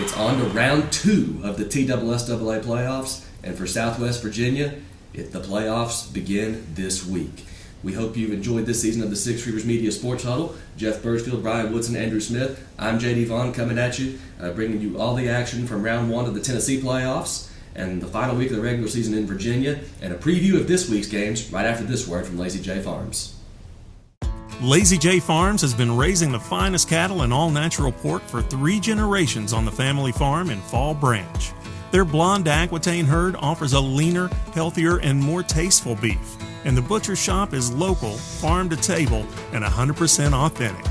It's on to round 2 of the TSSAA playoffs, and for Southwest Virginia, the playoffs begin this week. We hope you've enjoyed this season of the Six Rivers Media Sports Huddle. Jeff Birchfield, Brian Woodson, Andrew Smith. I'm J.D. Vaughn coming at you, bringing you all the action from round 1 of the Tennessee playoffs and the final week of the regular season in Virginia, and a preview of this week's games right after this word from Lazy J Farms. Lazy J Farms has been raising the finest cattle and all-natural pork for 3 generations on the family farm in Fall Branch. Their blonde Aquitaine herd offers a leaner, healthier, and more tasteful beef. And the butcher shop is local, farm to table, and 100% authentic.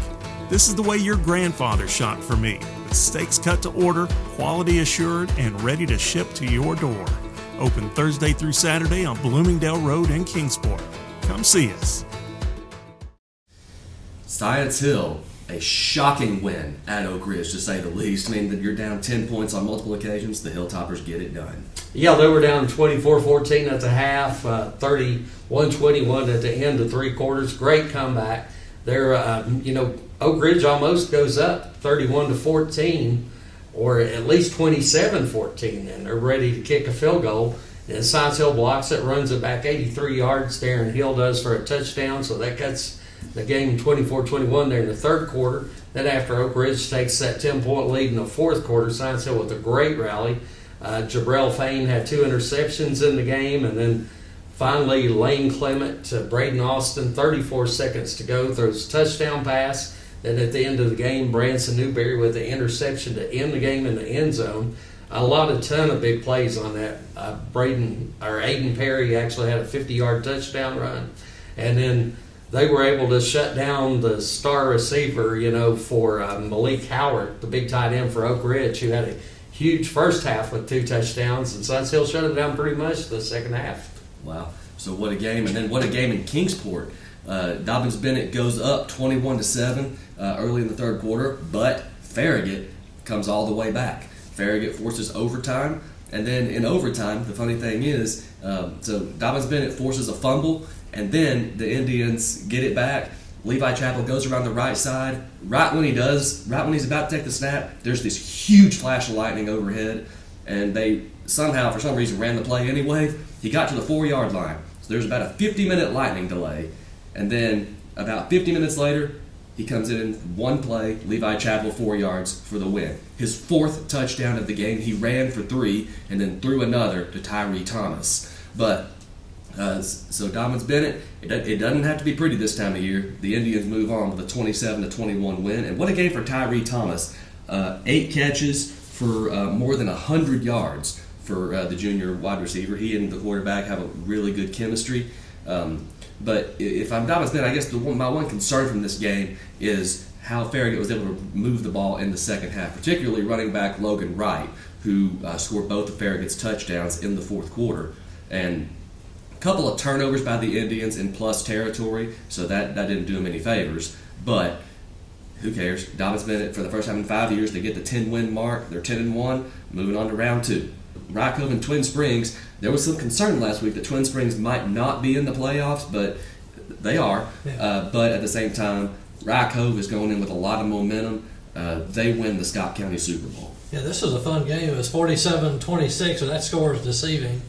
This is the way your grandfather shot for me, with steaks cut to order, quality assured, and ready to ship to your door. Open Thursday through Saturday on Bloomingdale Road in Kingsport. Come see us. Science Hill, a shocking win at Oak Ridge, to say the least. I mean, that you're down 10 points on multiple occasions. The Hilltoppers get it done. Yeah, they were down 24-14 at the half, 31-21 at the end of 3 quarters. Great comeback. They're, Oak Ridge almost goes up 31-14, or at least 27-14, and they're ready to kick a field goal. And Science Hill blocks it, runs it back 83 yards. Darren Hill does for a touchdown, so that cuts the game 24-21 there in the third quarter. Then after Oak Ridge takes that 10-point lead in the fourth quarter, Science Hill with a great rally. Jabrell Fain had 2 interceptions in the game, and then finally Lane Clement to Braden Austin, 34 seconds to go, throws a touchdown pass. Then at the end of the game, Branson Newberry with the interception to end the game in the end zone. A ton of big plays on that. Aiden Perry actually had a 50-yard touchdown run, and then they were able to shut down the star receiver, for Malik Howard, the big tight end for Oak Ridge, who had a huge first half with 2 touchdowns, and Science Hill shut it down pretty much the second half. Wow. So what a game. And then what a game in Kingsport. Dobbins Bennett goes up 21-7 early in the third quarter, but Farragut comes all the way back. Farragut forces overtime, and then in overtime, the funny thing is, so Dobbins Bennett forces a fumble, and then the Indians get it back. Levi Chappell goes around the right side. Right when he's about to take the snap, there's this huge flash of lightning overhead, and they somehow, for some reason, ran the play anyway. He got to the 4-yard line. So there's about a 50-minute lightning delay, and then about 50 minutes later, he comes in one play, Levi Chappell 4 yards for the win. His 4th touchdown of the game. He ran for 3 and then threw another to Tyree Thomas. But so Dobbins Bennett, it doesn't have to be pretty this time of year. The Indians move on with a 27-21 win. And what a game for Tyree Thomas. 8 catches for more than 100 yards for the junior wide receiver. He and the quarterback have a really good chemistry. But if I'm Dobbins Bennett, I guess my one concern from this game is how Farragut was able to move the ball in the second half, particularly running back Logan Wright, who scored both of Farragut's touchdowns in the fourth quarter. And a couple of turnovers by the Indians in plus territory, so that didn't do them any favors. But who cares? Dobbins Bennett, for the first time in 5 years, they get the 10-win mark. They're 10-1, moving on to round 2. Rycove and Twin Springs, there was some concern last week that Twin Springs might not be in the playoffs, but they are. Yeah. But at the same time, Rycove is going in with a lot of momentum. They win the Scott County Super Bowl. Yeah, this was a fun game. It was 47-26, so that score is deceiving.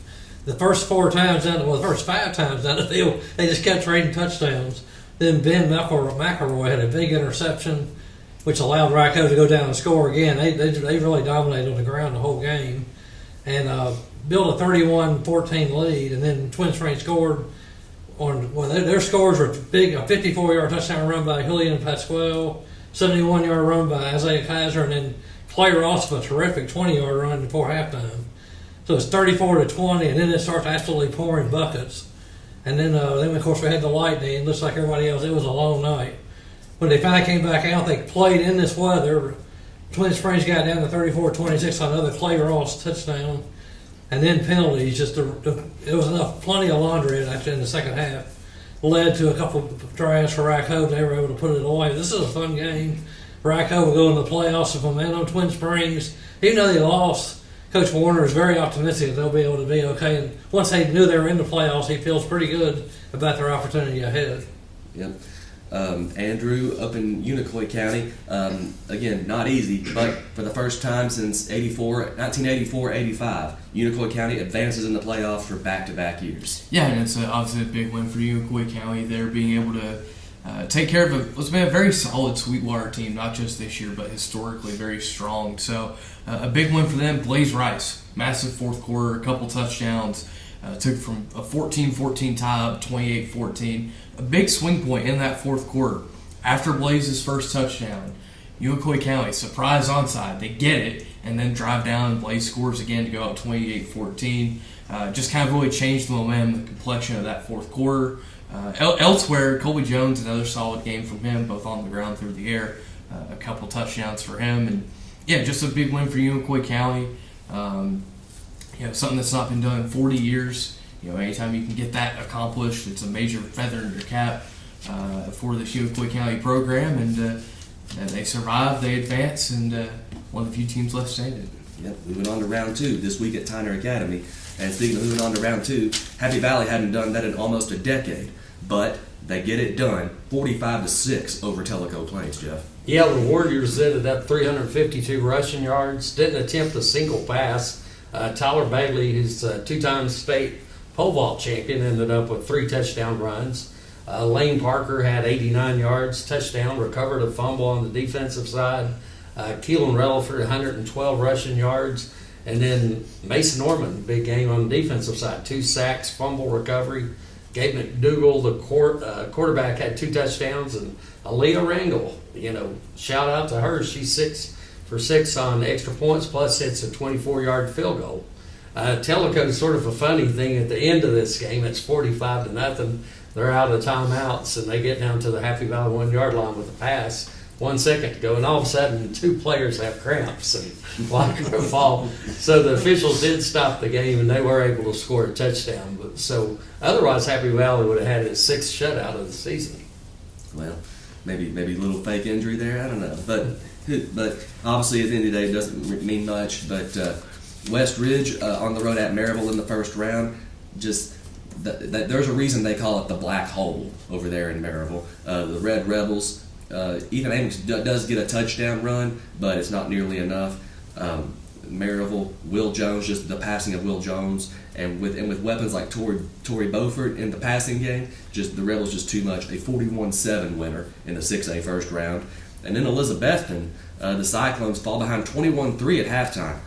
The first 5 times down the field, they just kept trading touchdowns. Then Ben McElroy had a big interception, which allowed Rycove to go down and score again. They really dominated on the ground the whole game and built a 31-14 lead. And then Twin Springs scored their scores were big: a 54-yard touchdown run by Julian Pasquale, 71-yard run by Isaiah Kaiser, and then Clay Ross with a terrific 20-yard run before halftime. So it's 34-20, and then it starts absolutely pouring buckets. And then of course, we had the lightning. It looks like everybody else. It was a long night. When they finally came back out, they played in this weather. Twin Springs got down to 34-26 on another Clay Ross touchdown. And then penalties. It was plenty of laundry actually in the second half. Led to a couple of tries for Rycove. They were able to put it away. This is a fun game. Rycove will go in the playoffs with momentum. Twin Springs, even though they lost, Coach Warner is very optimistic that they'll be able to be okay. And once they knew they were in the playoffs, he feels pretty good about their opportunity ahead. Yep. Andrew up in Unicoi County. Again, not easy, but for the first time since 1984-85, Unicoi County advances in the playoffs for back-to-back years. Yeah, and it's obviously a big win for Unicoi County. They're being able to take care of what's been a very solid Sweetwater team, not just this year, but historically very strong. So a big win for them. Blaze Rice, massive fourth quarter, a couple touchdowns. Took from a 14-14 tie up 28-14. A big swing point in that fourth quarter. After Blaze's first touchdown, Unicoi County, surprise onside. They get it and then drive down and Blaze scores again to go up 28-14. Just kind of really changed the momentum, the complexion of that fourth quarter. Elsewhere, Colby Jones, another solid game from him, both on the ground through the air. A couple touchdowns for him. And, yeah, just a big win for Unicoi County. Something that's not been done in 40 years. Anytime you can get that accomplished, it's a major feather in your cap for the Unicoi County program. And they survive, they advance, and one of the few teams left standing. Yep, moving on to round 2 this week at Tyner Academy. And speaking of moving on to round 2, Happy Valley hadn't done that in almost a decade, but they get it done, 45-6 over Tellico Plains, Jeff. Yeah, the Warriors ended up 352 rushing yards, didn't attempt a single pass. Tyler Bagley, who's a two-time state pole vault champion, ended up with 3 touchdown runs. Lane Parker had 89 yards, touchdown, recovered a fumble on the defensive side. Keelan Relaford, 112 rushing yards. And then Mason Norman, big game on the defensive side, 2 sacks, fumble recovery. Gabe McDougal, the quarterback, had 2 touchdowns. And Aaliyah Rangel, shout out to her. She's 6 for 6 on extra points, plus hits a 24-yard field goal. Tellico's sort of a funny thing at the end of this game. It's 45-0. They're out of timeouts, and they get down to the Happy Valley 1-yard line with a pass. 1 second to go, and all of a sudden 2 players have cramps and like to fall. So the officials did stop the game, and they were able to score a touchdown. But so otherwise, Happy Valley would have had its 6th shutout of the season. Well, maybe a little fake injury there. I don't know, but obviously at the end of the day, it doesn't mean much. But West Ridge on the road at Maryville in the first round, just. There's a reason they call it the Black Hole over there in Maryville. The Red Rebels. Ethan Amos does get a touchdown run, but it's not nearly enough. Maryville, Will Jones, just the passing of Will Jones, and with weapons like Torrey Beaufort in the passing game, just the Rebels just too much. A 41-7 winner in the 6A first round, and then Elizabethton, the Cyclones fall behind 21-3 at halftime.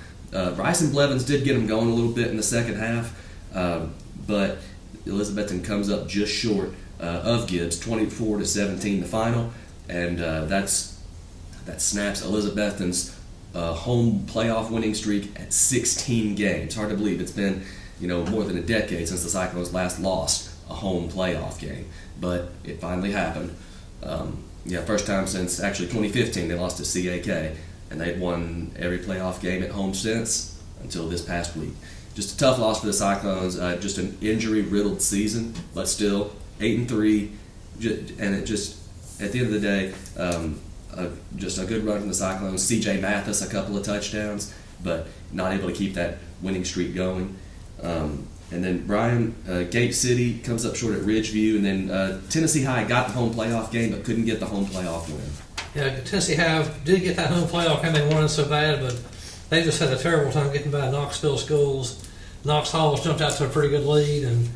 Rice and Blevins did get them going a little bit in the second half, but Elizabethton comes up just short of Gibbs, 24-17 the final, and that snaps Elizabethton's home playoff winning streak at 16 games. Hard to believe it's been more than a decade since the Cyclones last lost a home playoff game, but it finally happened. First time since actually 2015 they lost to CAK, and they'd won every playoff game at home since until this past week. Just a tough loss for the Cyclones. Just an injury-riddled season, but still 8-3, and it just at the end of the day, just a good run from the Cyclones. C.J. Mathis a couple of touchdowns, but not able to keep that winning streak going. And then Brian, Gate City comes up short at Ridgeview, and then Tennessee High got the home playoff game, but couldn't get the home playoff win. Yeah, Tennessee High did get that home playoff game. They won so bad, but they just had a terrible time getting by Knoxville schools. Knox Hall jumped out to a pretty good lead, and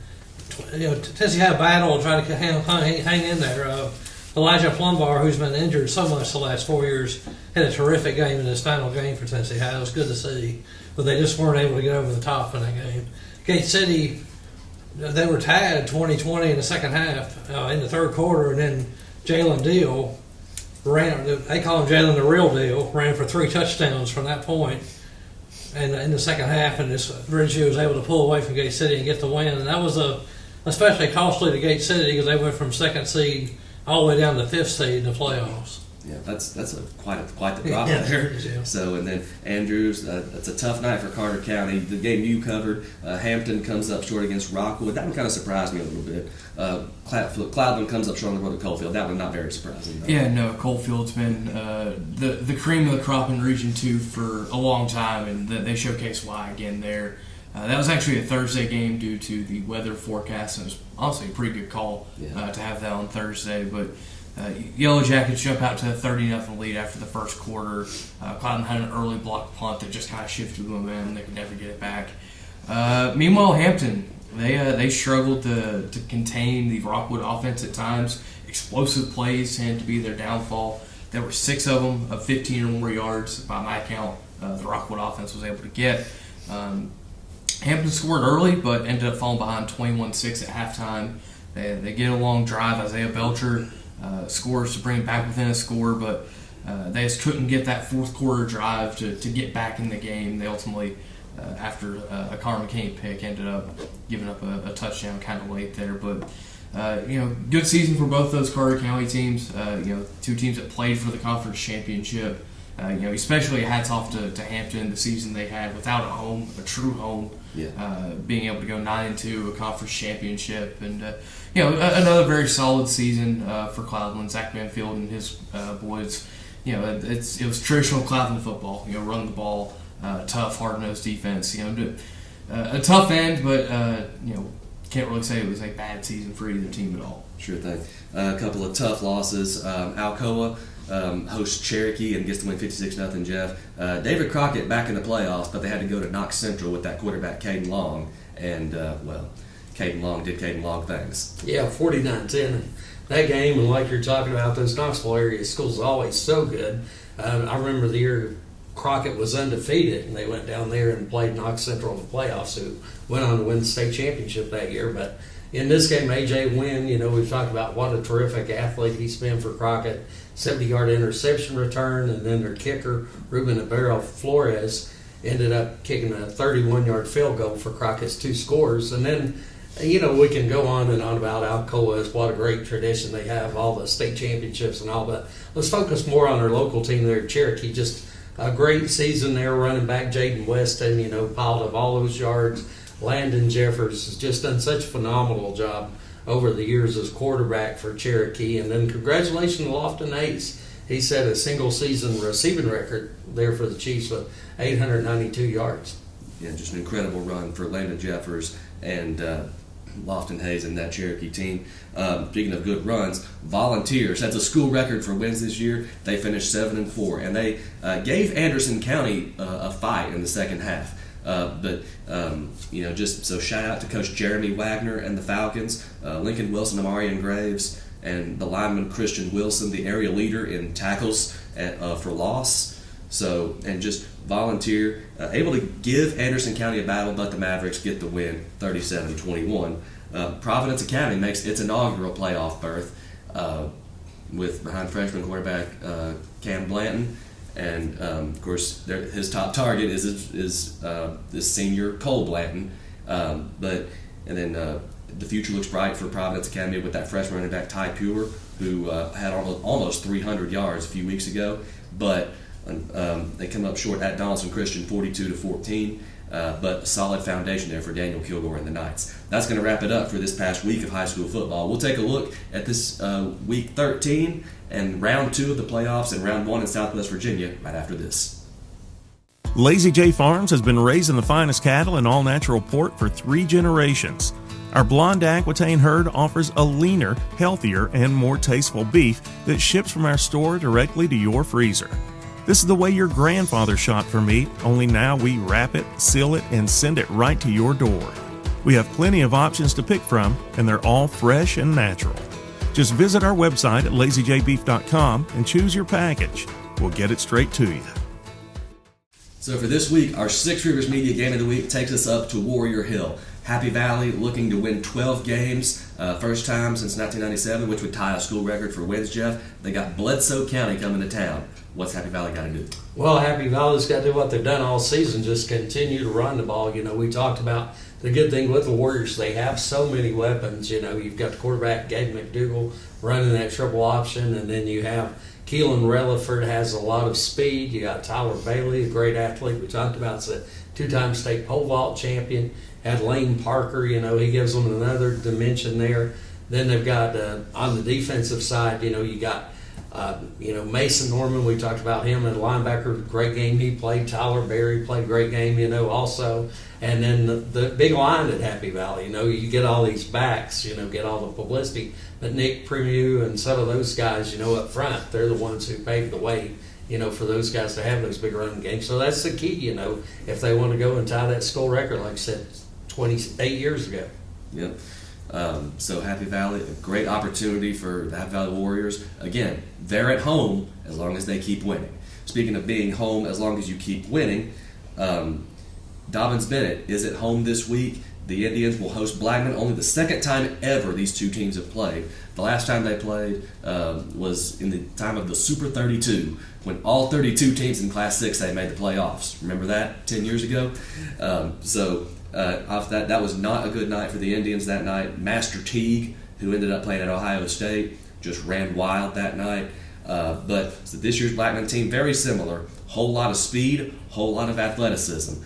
Tennessee had a battle and tried to hang in there. Elijah Plumbar, who's been injured so much the last 4 years, had a terrific game in his final game for Tennessee High. It was good to see, but they just weren't able to get over the top in that game. Gate City, they were tied 20-20 in the second half in the third quarter, and then Jalen Deal ran. They call him Jalen the Real Deal. Ran for 3 touchdowns from that point. And in the second half, and Ridgeview was able to pull away from Gate City and get the win. And that was especially costly to Gate City because they went from 2nd seed all the way down to 5th seed in the playoffs. Yeah, that's quite the drop there. Yeah. So, and then Andrews, that's a tough night for Carter County. The game you covered, Hampton comes up short against Rockwood. That one kind of surprised me a little bit. Cloudland comes up short on the road to Coalfield. That one not very surprising, though. Yeah, no, Coalfield's been the cream of the crop in Region 2 for a long time, and they showcase why again there. That was actually a Thursday game due to the weather forecast, and it was honestly a pretty good call to have that on Thursday, but Yellow Jackets jump out to a 30-0 lead after the first quarter. Cloudland had an early block punt that just kind of shifted the momentum. They could never get it back. Meanwhile, Hampton, they struggled to contain the Rockwood offense at times. Explosive plays tend to be their downfall. There were 6 of them of 15 or more yards by my count. The Rockwood offense was able to get. Hampton scored early, but ended up falling behind 21-6 at halftime. They get a long drive. Isaiah Belcher scores to bring it back within a score, but they just couldn't get that fourth quarter drive to get back in the game. They ultimately, after a Connor McKinney pick, ended up giving up a touchdown kind of late there. But good season for both those Carter County teams. Two teams that played for the conference championship. Especially hats off to Hampton, the season they had without a home, a true home. Yeah. Being able to go 9-2, a conference championship, and another very solid season for Cloudland. Zach Banfield and his boys. It was traditional Cloudland football. Run the ball, tough, hard-nosed defense. A tough end, but can't really say it was a bad season for either team at all. Sure thing. A couple of tough losses. Alcoa hosts Cherokee and gets to win 56-0, Jeff. David Crockett back in the playoffs, but they had to go to Knox Central with that quarterback, Caden Long. And, Caden Long did Caden Long things. Yeah, 49-10. That game, and like you're talking about, those Knoxville area schools are always so good. I remember the year Crockett was undefeated, and they went down there and played Knox Central in the playoffs, who went on to win the state championship that year. But in this game, A.J. Wynn, we've talked about what a terrific athlete he's been for Crockett. 70-yard interception return, and then their kicker, Ruben Ibero Flores, ended up kicking a 31-yard field goal for Crockett's 2 scores. And then, we can go on and on about Alcoa, what a great tradition they have, all the state championships and all, but let's focus more on our local team there, Cherokee. Just a great season there, running back Jaden Weston, piled up all those yards. Landon Jeffers has just done such a phenomenal job over the years as quarterback for Cherokee. And then congratulations to Lofton Ace. He set a single-season receiving record there for the Chiefs with 892 yards. Yeah, just an incredible run for Landon Jeffers and Lofton Hayes and that Cherokee team. Speaking of good runs, Volunteers, that's a school record for wins this year. They finished 7-4, and they gave Anderson County a fight in the second half. Just so shout out to Coach Jeremy Wagner and the Falcons, Lincoln Wilson, Amarian Graves, and the lineman Christian Wilson, the area leader in tackles for loss. So, and just Volunteer, able to give Anderson County a battle, but the Mavericks get the win 37-21. Providence Academy makes its inaugural playoff berth with behind freshman quarterback Cam Blanton. And of course, his top target is this senior Cole Blanton. The future looks bright for Providence Academy with that freshman running back Ty Pure, who had almost 300 yards a few weeks ago. But they come up short at Donaldson Christian, 42-14. But a solid foundation there for Daniel Kilgore and the Knights. That's going to wrap it up for this past week of high school football. We'll take a look at this week 13 and round 2 of the playoffs and round 1 in Southwest Virginia right after this. Lazy J Farms has been raising the finest cattle in all-natural pork for 3 generations. Our blonde Aquitaine herd offers a leaner, healthier, and more tasteful beef that ships from our store directly to your freezer. This is the way your grandfather shot for meat, only now we wrap it, seal it, and send it right to your door. We have plenty of options to pick from, and they're all fresh and natural. Just visit our website at lazyjbeef.com and choose your package. We'll get it straight to you. So for this week, our Six Rivers Media Game of the Week takes us up to Warrior Hill. Happy Valley looking to win 12 games, first time since 1997, which would tie a school record for wins, Jeff. They got Bledsoe County coming to town. What's Happy Valley got to do? Well, Happy Valley's got to do what they've done all season, just continue to run the ball. We talked about the good thing with the Warriors, they have so many weapons. You've got the quarterback, Gabe McDougal, running that triple option, and then you have Keelan Relaford has a lot of speed. You got Tyler Bailey, a great athlete we talked about. It's a 2-time state pole vault champion. Had Lane Parker, he gives them another dimension there. Then they've got, on the defensive side, you got Mason Norman, we talked about him, and linebacker, great game he played. Tyler Berry played a great game, also. And then the big line at Happy Valley, you get all these backs, get all the publicity. But Nick Primieux and some of those guys, up front, they're the ones who paved the way, for those guys to have those big running games. So that's the key, if they want to go and tie that school record, like I said, 28 years ago. Yep. So Happy Valley, a great opportunity for the Happy Valley Warriors. Again, they're at home as long as they keep winning. Speaking of being home as long as you keep winning, Dobbins Bennett is at home this week. The Indians will host Blackman, only the second time ever these two teams have played. The last time they played was in the time of the Super 32, when all 32 teams in Class 6A made the playoffs. Remember that 10 years ago? Off that was not a good night for the Indians that night. Master Teague, who ended up playing at Ohio State, just ran wild that night. So this year's Blackman team, very similar. Whole lot of speed, whole lot of athleticism.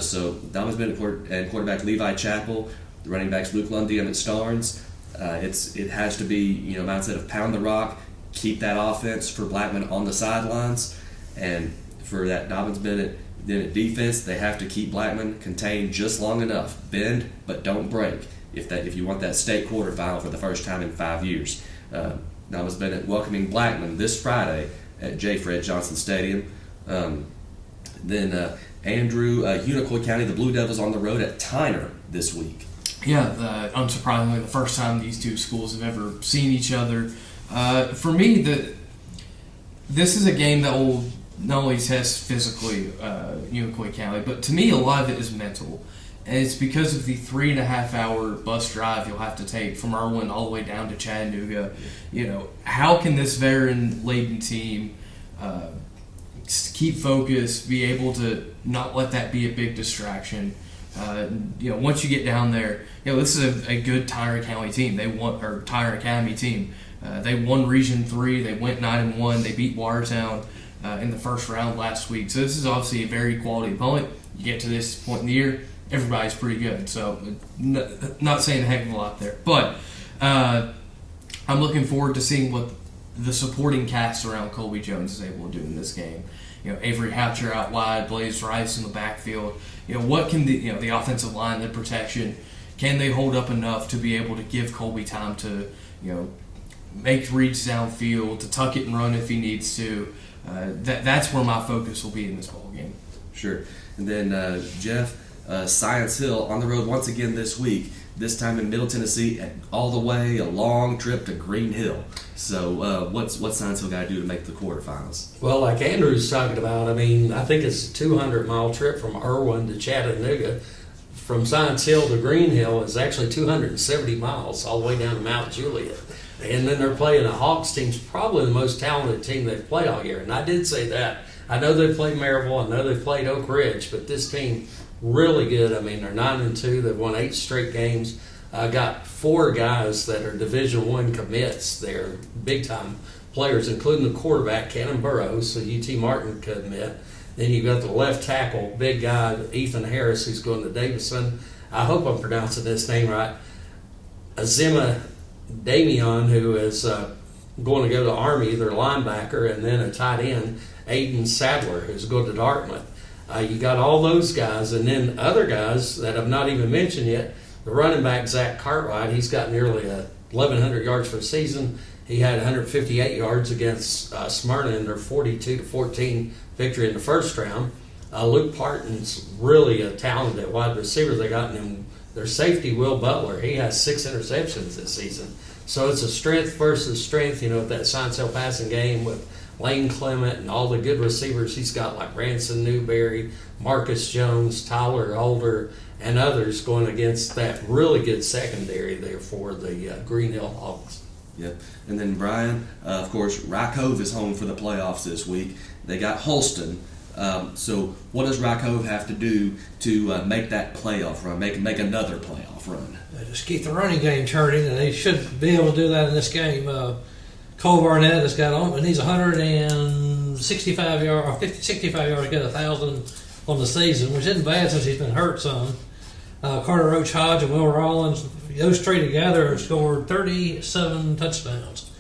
So Dobbins Bennett and quarterback Levi Chappell, the running backs Luke Lundy and Starnes. It has to be mindset of pound the rock, keep that offense for Blackman on the sidelines, and for that Dobbins Bennett defense, they have to keep Blackman contained just long enough. Bend, but don't break. If you want that state quarterfinal for the first time in 5 years. Dobbins Bennett welcoming Blackman this Friday at J. Fred Johnson Stadium. Then Andrew, Unicoi County, the Blue Devils on the road at Tyner this week. Yeah, unsurprisingly, the first time these two schools have ever seen each other. For me, this is a game that will not only test physically Unicoi County, but to me, a lot of it is mental. And it's because of the 3.5-hour bus drive you'll have to take from Irwin all the way down to Chattanooga. How can this veteran-laden team keep focused, be able to not let that be a big distraction? Once you get down there, this is a good Tyler County team. Tyler Academy team. They won Region 3. They went 9-1. They beat Watertown in the first round last week. So this is obviously a very quality opponent. You get to this point in the year, everybody's pretty good. So not saying a heck of a lot there. But I'm looking forward to seeing what the supporting cast around Colby Jones is able to do in this game. Avery Hatcher out wide, Blaze Rice in the backfield. What can the offensive line, the protection, can they hold up enough to be able to give Colby time to, make reads downfield, to tuck it and run if he needs to? That's where my focus will be in this ball game. Sure. And then Jeff, Science Hill on the road once again this week. This time in Middle Tennessee, all the way a long trip to Green Hill. So what's Science Hill got to do to make the quarterfinals? Well, like Andrew's talking about, I think it's a 200-mile trip from Irwin to Chattanooga. From Science Hill to Green Hill is actually 270 miles all the way down to Mount Juliet. And then they're playing a Hawks team's probably the most talented team they've played all year. And I did say that. I know they've played Maryville. I know they've played Oak Ridge. But this team, really good. They're 9-2. They've won 8 straight games. Got 4 guys that are Division I commits. They're big-time players, including the quarterback, Cannon Burrows, so UT Martin commit. Then you've got the left tackle, big guy, Ethan Harris, who's going to Davidson. I hope I'm pronouncing this name right. Azima Damian, who is going to go to Army, their linebacker, and then a tight end, Aiden Sadler, who's going to Dartmouth. You got all those guys, and then other guys that I've not even mentioned yet. The running back, Zach Cartwright, he's got nearly 1,100 yards for the season. He had 158 yards against Smyrna in their 42-14 victory in the first round. Luke Parton's really a talented wide receiver. They got in their safety, Will Butler. He has 6 interceptions this season. So it's a strength versus strength, with that Science Hill passing game with Lane Clement and all the good receivers he's got, like Ranson Newberry, Marcus Jones, Tyler Holder, and others going against that really good secondary there for the Green Hill Hawks. Yep. And then Brian, of course, Rye Cove is home for the playoffs this week. They got Holston. So what does Rye Cove have to do to make that playoff run, make another playoff run? Just keep the running game turning, and they should be able to do that in this game. Cole Barnett has got on, and he's 165 yards, or 65 yards, got 1,000 on the season, which isn't bad since he's been hurt some. Carter Roach Hodge and Will Rollins, those 3 together scored 37 touchdowns.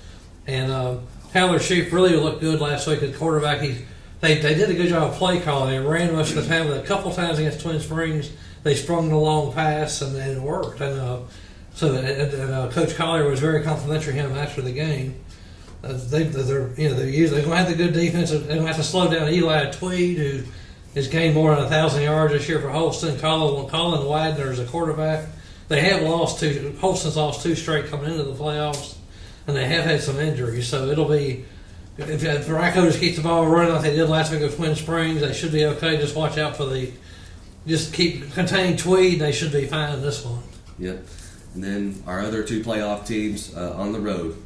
And Taylor Sheep really looked good last week at quarterback. They did a good job of play calling. They ran most of the time, but a couple times against Twin Springs, they sprung the long pass and it worked. And Coach Collier was very complimentary of him after the game. They're going to have the good defense. They're going to have to slow down Eli Tweed, who has gained more than 1,000 yards this year for Holston. Colin Widener is a quarterback. They have lost two. Holston's lost 2 straight coming into the playoffs, and they have had some injuries. So it'll be, if Racco just keeps the ball running like they did last week with Twin Springs, they should be okay. Just watch out for just keep containing Tweed. They should be fine in this one. Yep. And then our other 2 playoff teams on the road.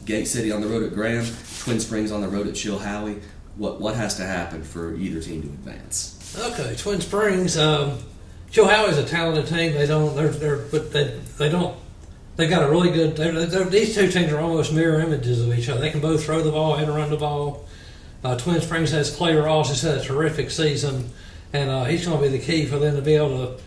Gate City on the road at Graham, Twin Springs on the road at Chilhowie. What has to happen for either team to advance? Okay, Twin Springs. Chilhowie's a talented team. They got a really good. These 2 teams are almost mirror images of each other. They can both throw the ball and run the ball. Twin Springs has Clay Ross, who's had a terrific season, and he's going to be the key for them to be able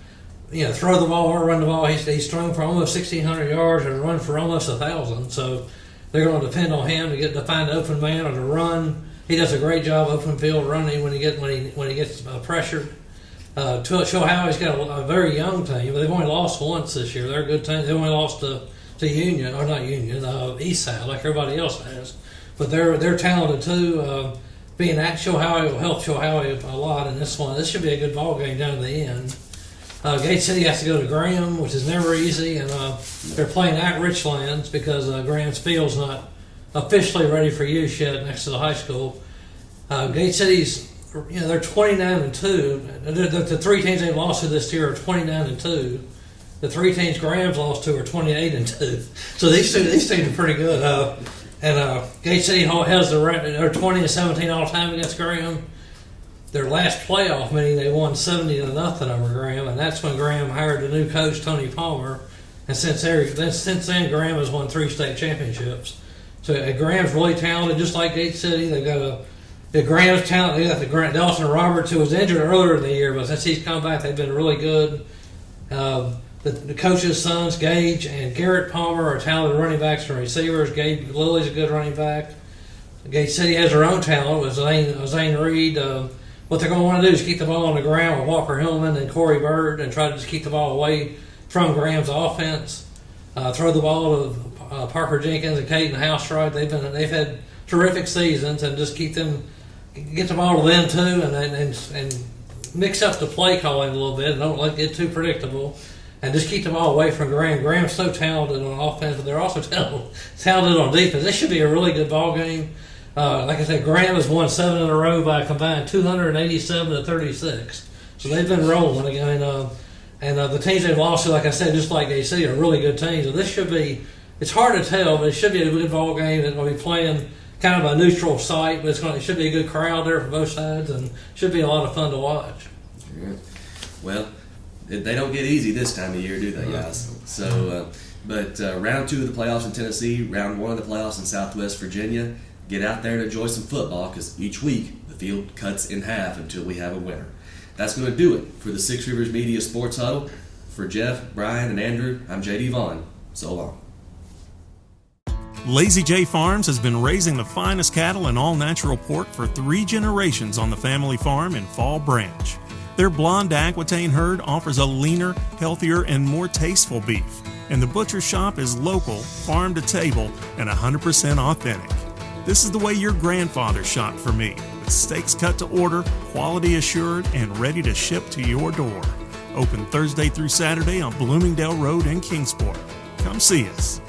to, throw the ball or run the ball. He's thrown for almost 1,600 yards and run for almost 1,000. So they're going to depend on him to find an open man or to run. He does a great job open field running when he gets pressured. Chilhowie's got a very young team, but they've only lost once this year. They're a good team. They only lost to Union, or not Union, Eastside, like everybody else has. But they're talented too. Being at Chilhowie will help Chilhowie a lot in this one. This should be a good ball game down to the end. Gate City has to go to Graham, which is never easy, and they're playing at Richlands because Graham's field's not officially ready for use yet next to the high school. Gate City's, they're 29-2. The 3 teams they've lost to this year are 29-2. The 3 teams Graham's lost to are 28-2. So these teams are pretty good. Gate City has they're 20-17 all time against Graham. Their last playoff meeting, they won 70-0 over Graham, and that's when Graham hired the new coach, Tony Palmer. And since then, Graham has won 3 state championships. So Graham's really talented, just like Gate City. They've got Graham's talent. They got the Dawson Roberts, who was injured earlier in the year, but since he's come back, they've been really good. The coach's sons, Gage and Garrett Palmer, are talented running backs and receivers. Gabe Lilly's a good running back. Gate City has their own talent with Zane Reed. What they're going to want to do is keep the ball on the ground with Walker Hillman and Corey Bird and try to just keep the ball away from Graham's offense. Throw the ball to Parker Jenkins and Caden Houseright. They've had terrific seasons, and just get the ball to them too, and mix up the play calling a little bit. Don't let it get too predictable, and just keep the ball away from Graham. Graham's so talented on offense, but they're also talented on defense. This should be a really good ball game. Like I said, Graham has won 7 in a row by a combined 287-36. So they've been rolling again. And the teams they've lost to, like I said, just like AC, are really good teams. So this should be, it's hard to tell, but it should be a good ball game. It's going to be playing kind of a neutral site, but it should be a good crowd there for both sides, and should be a lot of fun to watch. Yeah. Well, they don't get easy this time of year, do they, guys? So, but round 2 of the playoffs in Tennessee, round 1 of the playoffs in Southwest Virginia. Get out there and enjoy some football, because each week the field cuts in half until we have a winner. That's going to do it for the Six Rivers Media Sports Huddle. For Jeff, Brian, and Andrew, I'm J.D. Vaughn. So long. Lazy J Farms has been raising the finest cattle and all-natural pork for 3 generations on the family farm in Fall Branch. Their blonde Aquitaine herd offers a leaner, healthier, and more tasteful beef. And the butcher shop is local, farm to table, and 100% authentic. This is the way your grandfather shopped for me, with steaks cut to order, quality assured, and ready to ship to your door. Open Thursday through Saturday on Bloomingdale Road in Kingsport. Come see us.